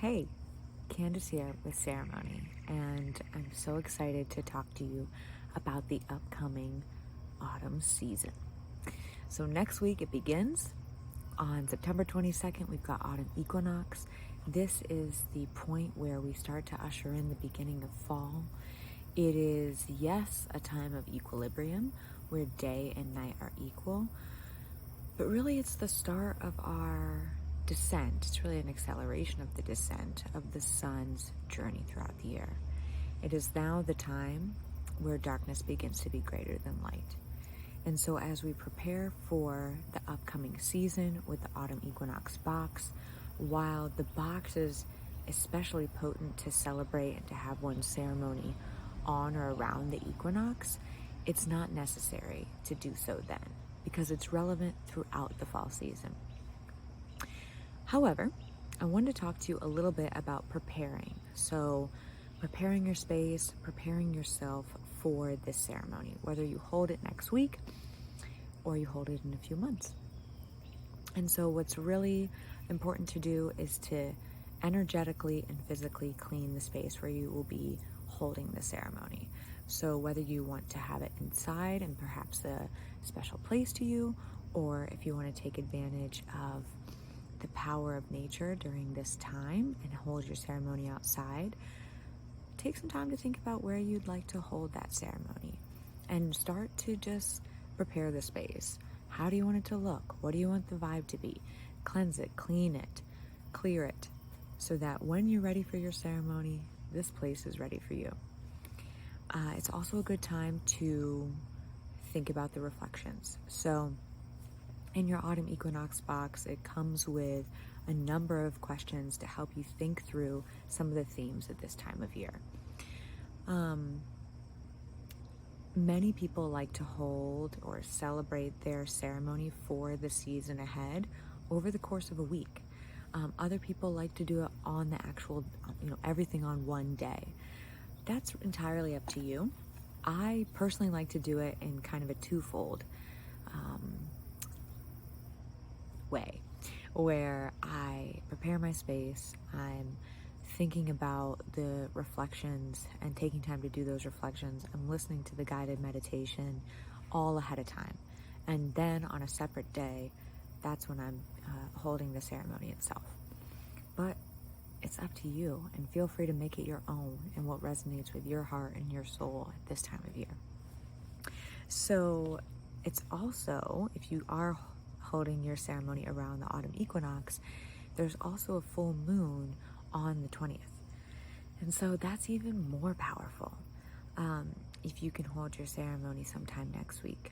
Hey, Candace here with Ceremony, and I'm so excited to talk to you about the upcoming autumn season. So, next week it begins. On September 22nd, we've got Autumn Equinox. This is the point where we start to usher in the beginning of fall. It is, yes, a time of equilibrium where day and night are equal, but really it's the start of our descent. It's really an acceleration of the descent of the sun's journey throughout the year. It is now the time where darkness begins to be greater than light. And so as we prepare for the upcoming season with the Autumn Equinox Box, while the box is especially potent to celebrate and to have one's ceremony on or around the equinox, it's not necessary to do so then, because it's relevant throughout the fall season. However, I wanted to talk to you a little bit about preparing. So, preparing your space, preparing yourself for this ceremony, whether you hold it next week or you hold it in a few months. And so, what's really important to do is to energetically and physically clean the space where you will be holding the ceremony. So, whether you want to have it inside and perhaps a special place to you, or if you want to take advantage of the power of nature during this time and hold your ceremony outside, take some time to think about where you'd like to hold that ceremony and start to just prepare the space. How do you want it to look? What do you want the vibe to be? Cleanse it, clean it, clear it, so that when you're ready for your ceremony, this place is ready for you. It's also a good time to think about the reflections. So in your Autumn Equinox box, it comes with a number of questions to help you think through some of the themes at this time of year. Many people like to hold or celebrate their ceremony for the season ahead over the course of a week. Other people like to do it on the actual, everything on one day. That's entirely up to you. I personally like to do it in kind of a twofold way, where I prepare my space, I'm thinking about the reflections and taking time to do those reflections. I'm listening to the guided meditation all ahead of time. And then on a separate day, that's when I'm holding the ceremony itself. But it's up to you, and feel free to make it your own and what resonates with your heart and your soul at this time of year. So it's also, if you are holding your ceremony around the autumn equinox, there's also a full moon on the 20th. And so that's even more powerful if you can hold your ceremony sometime next week.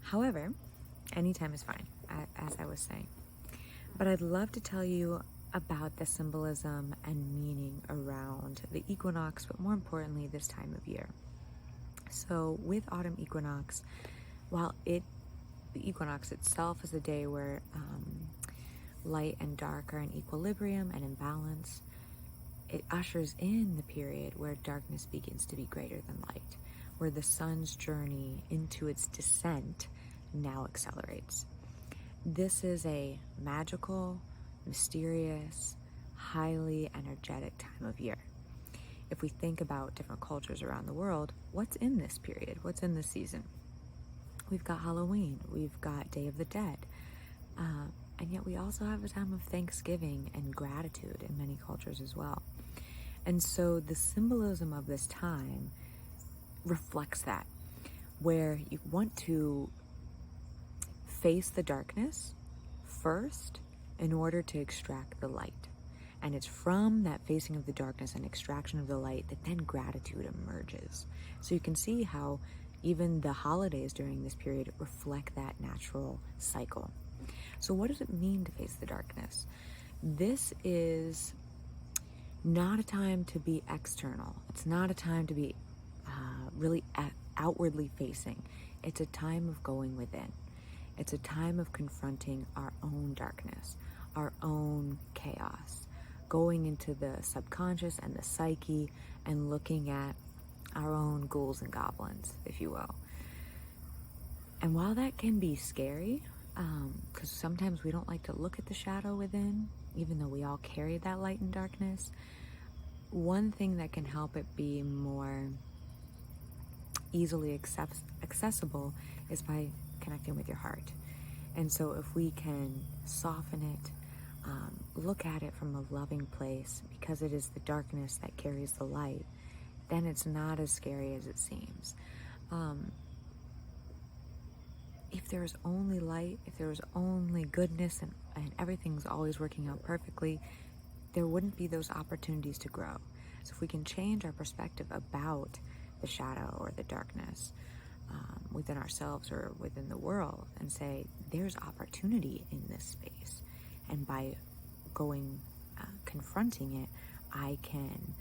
However, anytime is fine, as I was saying. But I'd love to tell you about the symbolism and meaning around the equinox, but more importantly, this time of year. So with autumn equinox, while the equinox itself is a day where light and dark are in equilibrium and in balance, it ushers in the period where darkness begins to be greater than light, where the sun's journey into its descent now accelerates. This is a magical, mysterious, highly energetic time of year. If we think about different cultures around the world, what's in this period? What's in this season? We've got Halloween, we've got Day of the Dead, and yet we also have a time of Thanksgiving and gratitude in many cultures as well. And so the symbolism of this time reflects that, where you want to face the darkness first in order to extract the light. And it's from that facing of the darkness and extraction of the light that then gratitude emerges. So you can see how even the holidays during this period reflect that natural cycle. So what does it mean to face the darkness? This is not a time to be external. It's not a time to be really outwardly facing. It's a time of going within. It's a time of confronting our own darkness, our own chaos, going into the subconscious and the psyche and looking at our own ghouls and goblins, if you will. And while that can be scary, because sometimes we don't like to look at the shadow within, even though we all carry that light and darkness, one thing that can help it be more easily accessible is by connecting with your heart. And so if we can soften it, look at it from a loving place, because it is the darkness that carries the light, then it's not as scary as it seems. If there's only light, if there's only goodness, and everything's always working out perfectly, there wouldn't be those opportunities to grow. So if we can change our perspective about the shadow or the darkness within ourselves or within the world, and say, there's opportunity in this space, and by going, confronting it, I can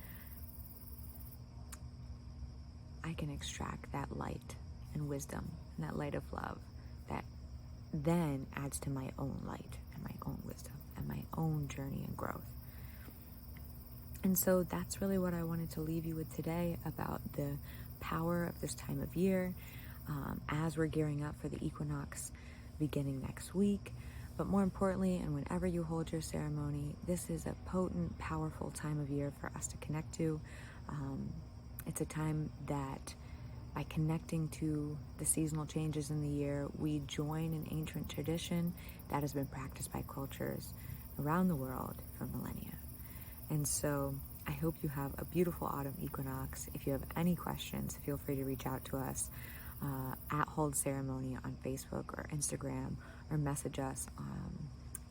extract that light and wisdom and that light of love that then adds to my own light and my own wisdom and my own journey and growth. And so that's really what I wanted to leave you with today about the power of this time of year, as we're gearing up for the equinox beginning next week. But more importantly, and whenever you hold your ceremony, this is a potent, powerful time of year for us to connect to. It's a time that, by connecting to the seasonal changes in the year, we join an ancient tradition that has been practiced by cultures around the world for millennia. And so I hope you have a beautiful autumn equinox. If you have any questions, feel free to reach out to us at Hold Ceremony on Facebook or Instagram, or message us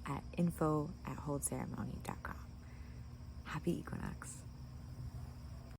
at info@holdceremony.com. Happy equinox.